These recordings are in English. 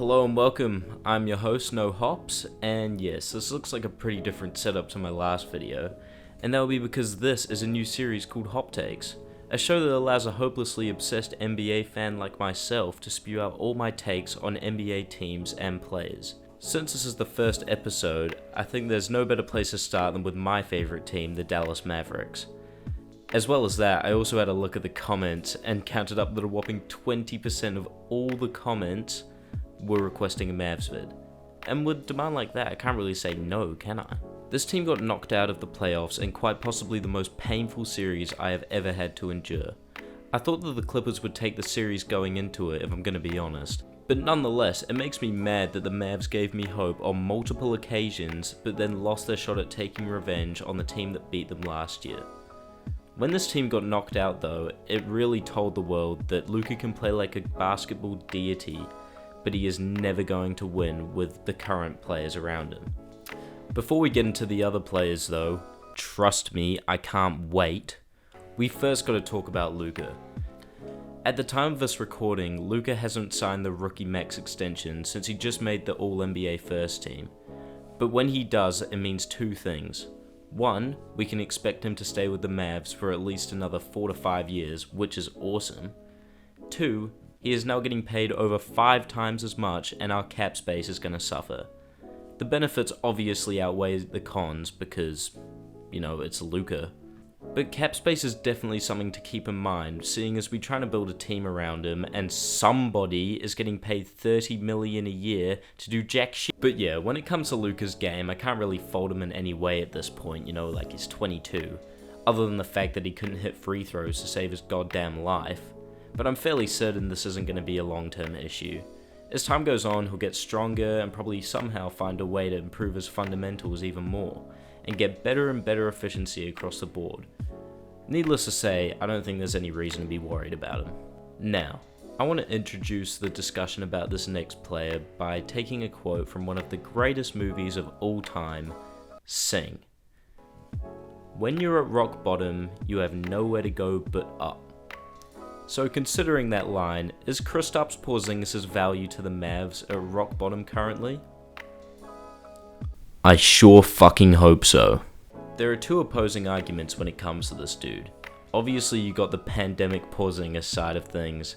Hello and welcome, I'm your host No Hops, and yes, this looks like a pretty different setup to my last video, and that will be because this is a new series called Hop Takes, a show that allows a hopelessly obsessed NBA fan like myself to spew out all my takes on NBA teams and players. Since this is the first episode, I think there's no better place to start than with my favourite team, the Dallas Mavericks. As well as that, I also had a look at the comments and counted up that a whopping 20% of all the comments were requesting a Mavs vid. And with demand like that, I can't really say no, can I? This team got knocked out of the playoffs in quite possibly the most painful series I have ever had to endure. I thought that the Clippers would take the series going into it, if I'm going to be honest. But nonetheless, it makes me mad that the Mavs gave me hope on multiple occasions, but then lost their shot at taking revenge on the team that beat them last year. When this team got knocked out though, it really told the world that Luka can play like a basketball deity, but he is never going to win with the current players around him. Before we get into the other players though, trust me, I can't wait, we first got to talk about Luka. At the time of this recording, Luka hasn't signed the rookie max extension since he just made the All-NBA first team. But when he does, it means two things. One, we can expect him to stay with the Mavs for at least another 4 to 5 years, which is awesome. Two, he is now getting paid over 5 times as much and our cap space is going to suffer. The benefits obviously outweigh the cons because, it's Luka. But cap space is definitely something to keep in mind, seeing as we're trying to build a team around him and somebody is getting paid $30 million a year to do jack shit. But yeah, when it comes to Luka's game, I can't really fault him in any way at this point, like he's 22. Other than the fact that he couldn't hit free throws to save his goddamn life. But I'm fairly certain this isn't going to be a long-term issue. As time goes on, he'll get stronger and probably somehow find a way to improve his fundamentals even more, and get better and better efficiency across the board. Needless to say, I don't think there's any reason to be worried about him. Now, I want to introduce the discussion about this next player by taking a quote from one of the greatest movies of all time, Sing. "When you're at rock bottom, you have nowhere to go but up." So considering that line, is Kristaps Porziņģis' value to the Mavs at rock bottom currently? I sure fucking hope so. There are two opposing arguments when it comes to this dude. Obviously you got the pandemic Porzingis side of things,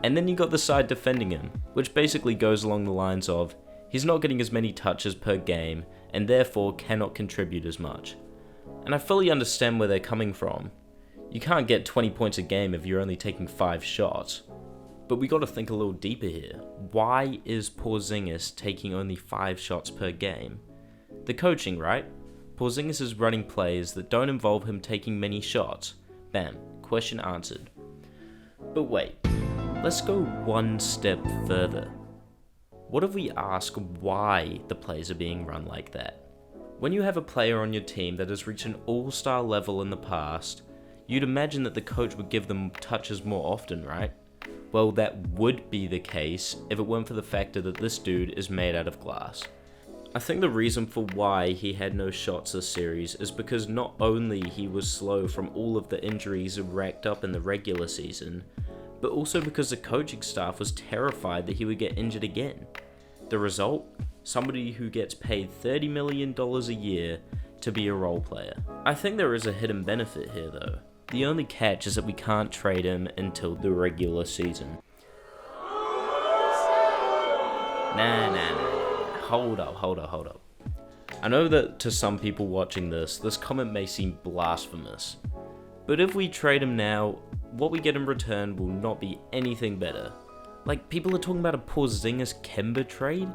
and then you got the side defending him, which basically goes along the lines of, he's not getting as many touches per game, and therefore cannot contribute as much. And I fully understand where they're coming from. You can't get 20 points a game if you're only taking 5 shots. But we gotta think a little deeper here. Why is Porzingis taking only 5 shots per game? The coaching, right? Porzingis is running plays that don't involve him taking many shots. Bam, question answered. But wait, let's go one step further. What if we ask why the plays are being run like that? When you have a player on your team that has reached an all-star level in the past, you'd imagine that the coach would give them touches more often, right? Well, that would be the case if it weren't for the factor that this dude is made out of glass. I think the reason for why he had no shots this series is because not only he was slow from all of the injuries racked up in the regular season, but also because the coaching staff was terrified that he would get injured again. The result? Somebody who gets paid $30 million a year to be a role player. I think there is a hidden benefit here though. The only catch is that we can't trade him until the regular season. Nah. Hold up. I know that to some people watching this comment may seem blasphemous. But if we trade him now, what we get in return will not be anything better. Like, people are talking about a Porzingis Kemba trade?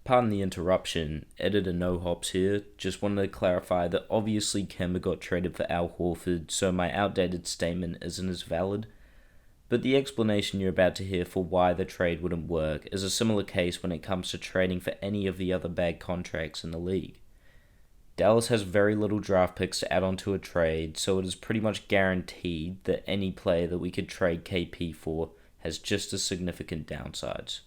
Pardon the interruption, editor No Hops here, just wanted to clarify that obviously Kemba got traded for Al Horford, so my outdated statement isn't as valid. But the explanation you're about to hear for why the trade wouldn't work is a similar case when it comes to trading for any of the other bad contracts in the league. Dallas has very little draft picks to add onto a trade, so it is pretty much guaranteed that any player that we could trade KP for has just as significant downsides.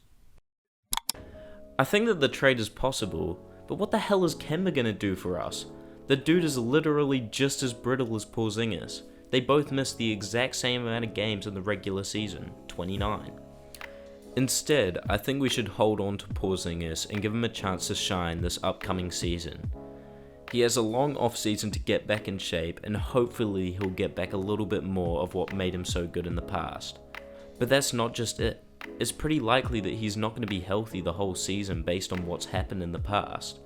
I think that the trade is possible, but what the hell is Kemba gonna do for us? The dude is literally just as brittle as Porzingis. They both missed the exact same amount of games in the regular season, 29. Instead, I think we should hold on to Porzingis and give him a chance to shine this upcoming season. He has a long off-season to get back in shape, and hopefully he'll get back a little bit more of what made him so good in the past. But that's not just it. It's pretty likely that he's not going to be healthy the whole season based on what's happened in the past.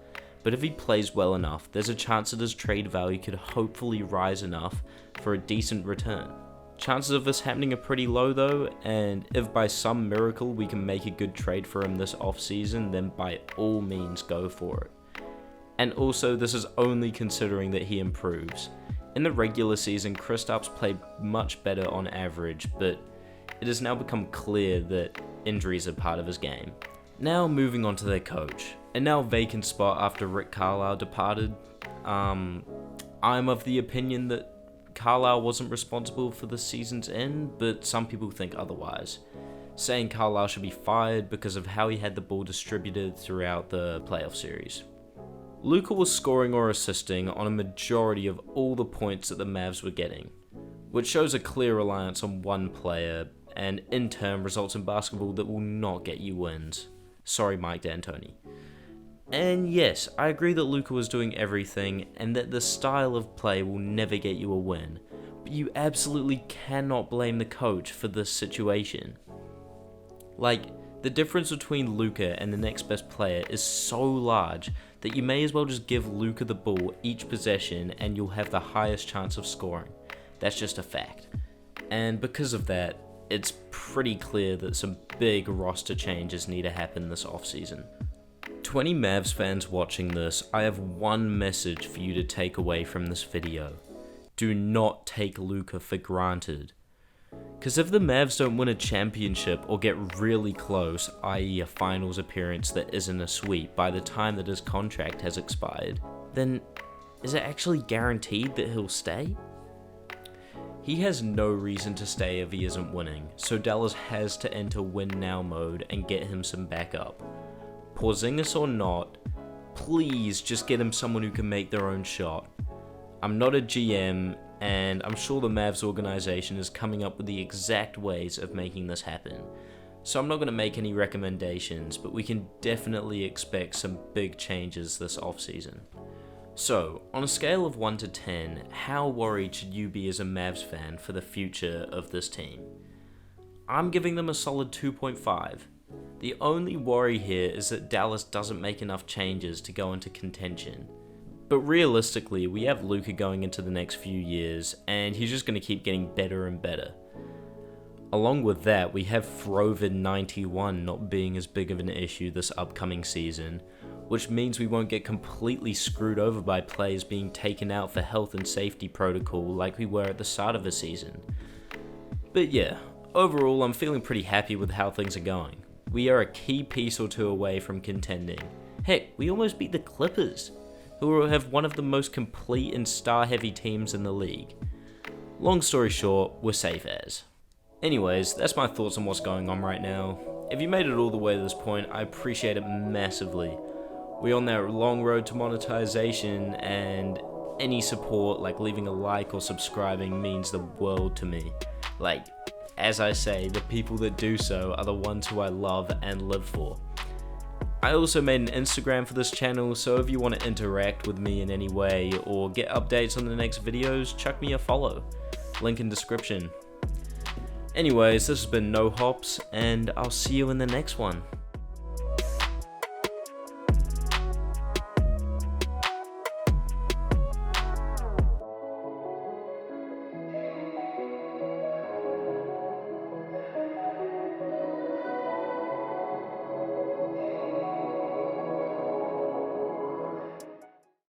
But if he plays well enough, there's a chance that his trade value could hopefully rise enough for a decent return. Chances of this happening are pretty low though, and if by some miracle we can make a good trade for him this off-season, then by all means go for it. And also, this is only considering that he improves. In the regular season, Kristaps played much better on average, but it has now become clear that injuries are part of his game. Now moving on to their coach, a now vacant spot after Rick Carlisle departed. I'm of the opinion that Carlisle wasn't responsible for the season's end, but some people think otherwise, saying Carlisle should be fired because of how he had the ball distributed throughout the playoff series. Luka was scoring or assisting on a majority of all the points that the Mavs were getting, which shows a clear reliance on one player, and in turn results in basketball that will not get you wins. Sorry, Mike D'Antoni. And yes, I agree that Luka was doing everything, and that the style of play will never get you a win, but you absolutely cannot blame the coach for this situation. The difference between Luka and the next best player is so large that you may as well just give Luka the ball each possession and you'll have the highest chance of scoring. That's just a fact. And because of that, it's pretty clear that some big roster changes need to happen this offseason. To any Mavs fans watching this, I have one message for you to take away from this video. Do not take Luka for granted. Because if the Mavs don't win a championship or get really close, i.e. a finals appearance that isn't a sweep by the time that his contract has expired, then is it actually guaranteed that he'll stay? He has no reason to stay if he isn't winning, so Dallas has to enter win now mode and get him some backup. Porzingis or not, please just get him someone who can make their own shot. I'm not a GM, and I'm sure the Mavs organization is coming up with the exact ways of making this happen. So I'm not going to make any recommendations, but we can definitely expect some big changes this offseason. So, on a scale of 1 to 10, how worried should you be as a Mavs fan for the future of this team? I'm giving them a solid 2.5. The only worry here is that Dallas doesn't make enough changes to go into contention. But realistically, we have Luka going into the next few years, and he's just going to keep getting better and better. Along with that, we have Frovid 91 not being as big of an issue this upcoming season, which means we won't get completely screwed over by players being taken out for health and safety protocol like we were at the start of the season. But yeah, overall I'm feeling pretty happy with how things are going. We are a key piece or two away from contending. Heck, we almost beat the Clippers, who have one of the most complete and star-heavy teams in the league. Long story short, we're safe as. Anyways, that's my thoughts on what's going on right now. If you made it all the way to this point, I appreciate it massively. We're on that long road to monetization, and any support, like leaving a like or subscribing, means the world to me. As I say, the people that do so are the ones who I love and live for. I also made an Instagram for this channel, so if you want to interact with me in any way or get updates on the next videos, chuck me a follow. Link in description. Anyways, this has been No Hops, and I'll see you in the next one.